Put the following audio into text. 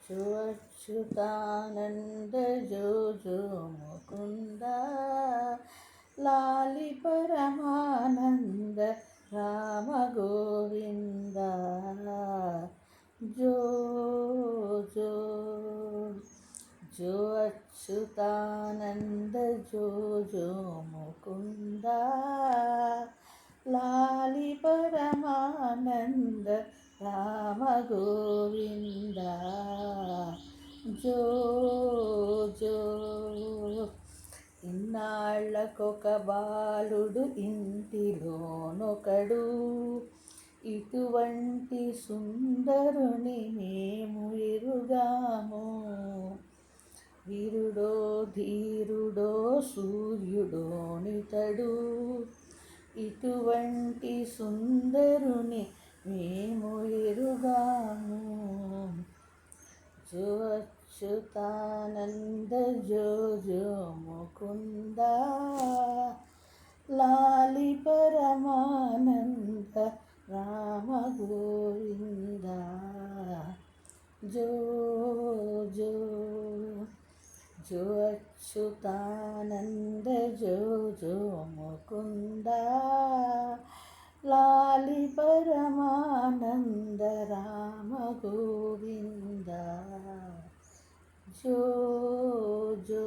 जो अच्युतानंद जो जो मुकुंद लाली परमानंद राम गोविंद जो जो जो अच्युतानंद जो जो मुकुंद लाली परमानंद రామ గోవింద జో జో ఇన్నాళ్ళకొక బాలుడు ఇంటిలోనొకడు ఇటువంటి సుందరుని మేము ఎరుగాము వీరుడో ధీరుడో సూర్యుడోనితడు ఇటువంటి సుందరుని మేము ఎరుగాము జో అచ్యుతానంద జో జో ముకుంద లాలి పరమానంద రామ గోవింద జో జో जो अच्युतानंद जो जो मुकुंद लाली परमानंद राम गोविंद जो जो